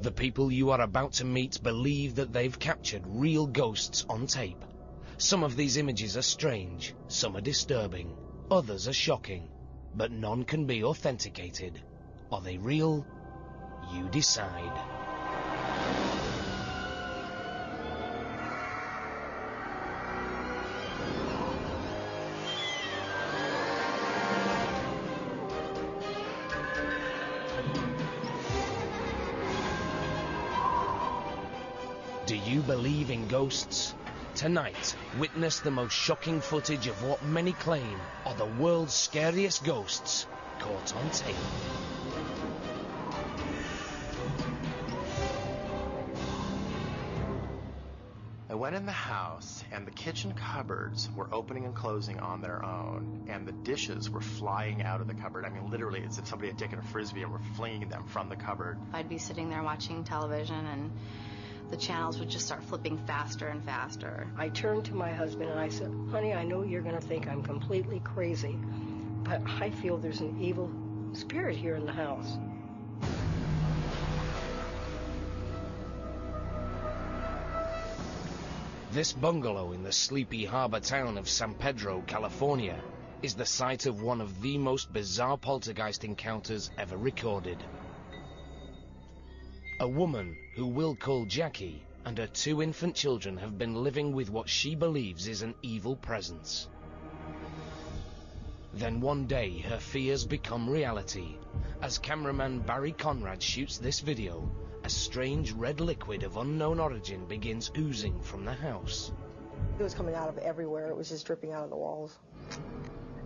The people you are about to meet believe that they've captured real ghosts on tape. Some of these images are strange, some are disturbing, others are shocking, but none can be authenticated. Are they real? You decide. Do you believe in ghosts? Tonight, witness the most shocking footage of what many claim are the world's scariest ghosts caught on tape. I went in the house, and the kitchen cupboards were opening and closing on their own, and the dishes were flying out of the cupboard. I mean, literally, it's as if somebody had taken a Frisbee and were flinging them from the cupboard. I'd be sitting there watching television, and the channels would just start flipping faster and faster. I turned to my husband and I said, honey, I know you're going to think I'm completely crazy, but I feel there's an evil spirit here in the house. This bungalow in the sleepy harbor town of San Pedro, California, is the site of one of the most bizarre poltergeist encounters ever recorded. A woman, who we'll call Jackie, and her 2 infant children have been living with what she believes is an evil presence. Then one day, her fears become reality. As cameraman Barry Conrad shoots this video, a strange red liquid of unknown origin begins oozing from the house. It was coming out of everywhere. It was just dripping out of the walls.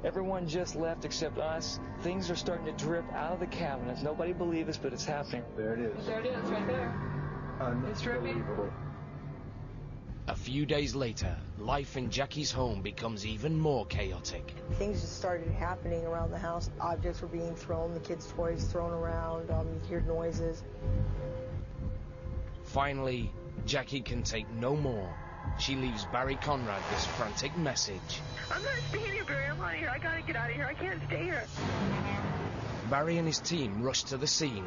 Everyone just left except us. Things are starting to drip out of the cabinets. Nobody believes us, but it's happening. There it is. There it is, right there. It's dripping. A few days later, life in Jackie's home becomes even more chaotic. Things just started happening around the house. Objects were being thrown, the kids' toys thrown around, you hear noises. Finally, Jackie can take no more. She leaves Barry Conrad this frantic message. I'm not staying here, Barry. I'm out of here. I gotta get out of here. I can't stay here. Barry and his team rush to the scene.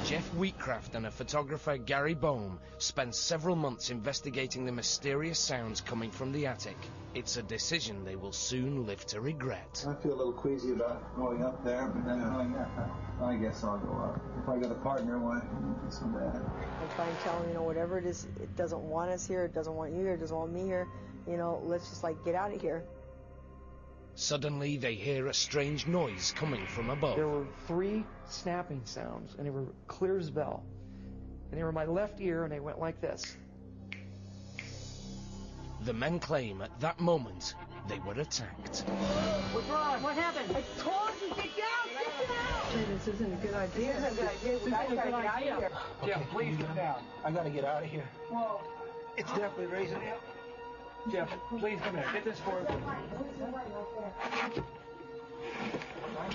Jeff Wheatcraft and a photographer, Gary Bohm, spend several months investigating the mysterious sounds coming from the attic. It's a decision they will soon live to regret. I feel a little queasy about going up there, but then I guess I'll go up. If I got a partner, why it's so bad? I try and tell them, whatever it is, it doesn't want us here, it doesn't want you here, it doesn't want me here. Let's just get out of here. Suddenly, they hear a strange noise coming from above. There were 3 snapping sounds, and they were clear as bell. And they were in my left ear, and they went like this. The men claim at that moment they were attacked. What's wrong? What happened? I told you, get down! Get down! Gee, this isn't a good idea. This isn't a good idea. This isn't a good idea. Jeff, please get down. I gotta get out of here. Whoa. It's definitely raising up. Jeff, please come here. Get this for me.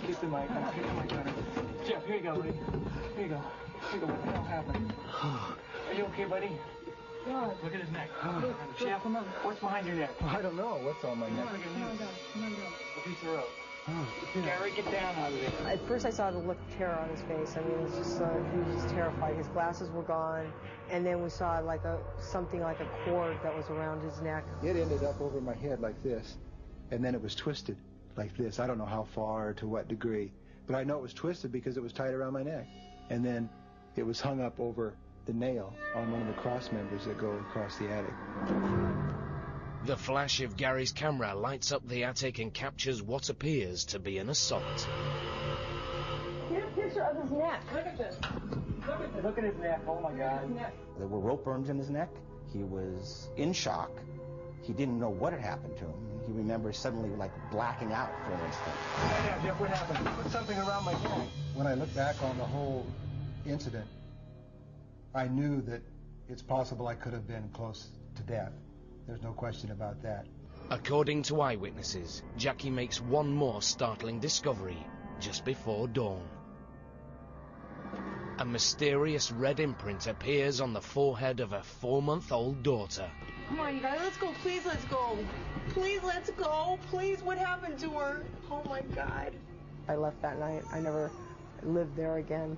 Keep the mic. Keep the mic on it. Jeff, here you go, buddy. Here you go. Here you go. What the hell happened? Are you okay, buddy? God. Look at his neck. Jeff, come on. What's behind your neck? I don't know what's on my neck. Look at piece of rope. Gary, get down out of there. At first I saw the look of terror on his face. It was just, he was just terrified. His glasses were gone. And then we saw something like a cord that was around his neck. It ended up over my head like this, and then it was twisted like this. I don't know how far or to what degree, but I know it was twisted because it was tied around my neck. And then it was hung up over the nail on one of the cross members that go across the attic. The flash of Gary's camera lights up the attic and captures what appears to be an assault. Get a picture of his neck. Look at this. Look at his neck. Oh, my God. There were rope burns in his neck. He was in shock. He didn't know what had happened to him. He remembers suddenly, blacking out, for instance. Yeah, Jeff, what happened? Put something around my neck. When I look back on the whole incident, I knew that it's possible I could have been close to death. There's no question about that. According to eyewitnesses, Jackie makes one more startling discovery just before dawn. A mysterious red imprint appears on the forehead of her 4-month-old daughter. Come on, you guys, let's go. Please, let's go. Please, let's go. Please, what happened to her? Oh, my God. I left that night. I never lived there again.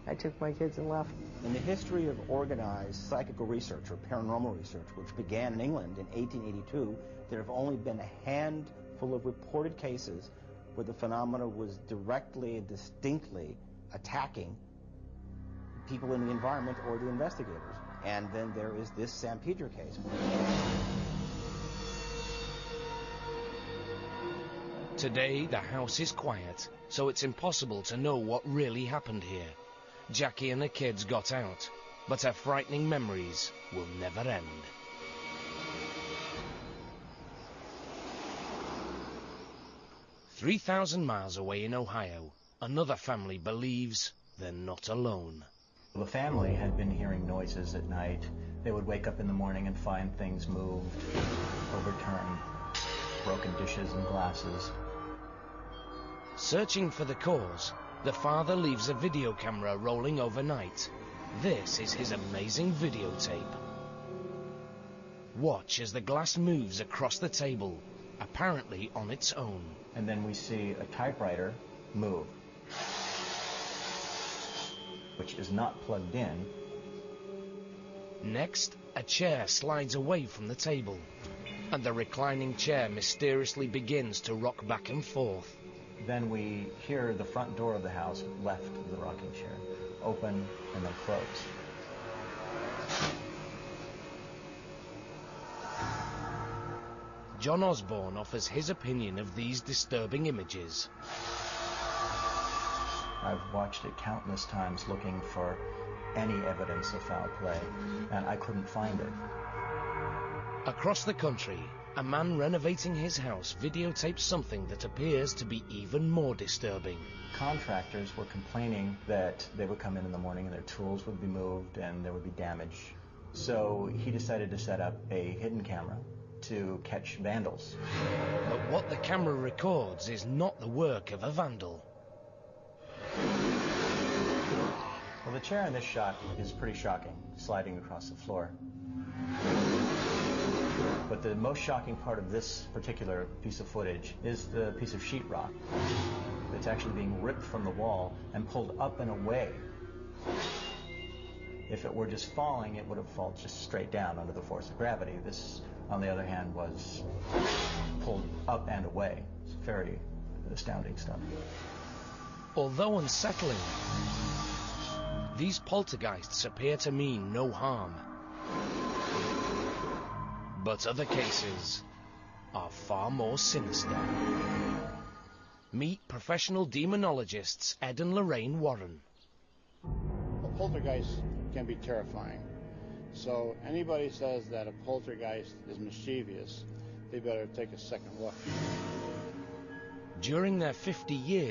I took my kids and left. In the history of organized psychical research or paranormal research, which began in England in 1882, there have only been a handful of reported cases where the phenomena was directly and distinctly attacking people in the environment or the investigators. And then there is this San Pedro case. Today, the house is quiet, so it's impossible to know what really happened here. Jackie and the kids got out, but her frightening memories will never end. "3,000 miles away in Ohio, another family believes they're not alone. The family had been hearing noises at night. They would wake up in the morning and find things moved, overturned, broken dishes and glasses. Searching for the cause, the father leaves a video camera rolling overnight. This is his amazing videotape. Watch as the glass moves across the table, apparently on its own. And then we see a typewriter move, which is not plugged in. Next, a chair slides away from the table, and the reclining chair mysteriously begins to rock back and forth. Then we hear the front door of the house, left of the rocking chair, open and then close. John Osborne offers his opinion of these disturbing images. I've watched it countless times looking for any evidence of foul play, and I couldn't find it. Across the country, a man renovating his house videotapes something that appears to be even more disturbing. Contractors were complaining that they would come in the morning and their tools would be moved and there would be damage. So he decided to set up a hidden camera to catch vandals. But what the camera records is not the work of a vandal. Well, the chair in this shot is pretty shocking, sliding across the floor. But the most shocking part of this particular piece of footage is the piece of sheetrock. It's actually being ripped from the wall and pulled up and away. If it were just falling, it would have fallen just straight down under the force of gravity. This, on the other hand, was pulled up and away. It's very astounding stuff. Although unsettling, these poltergeists appear to mean no harm. But other cases are far more sinister. Meet professional demonologists Ed and Lorraine Warren. A poltergeist can be terrifying. So anybody says that a poltergeist is mischievous, they better take a second look. During their 50 years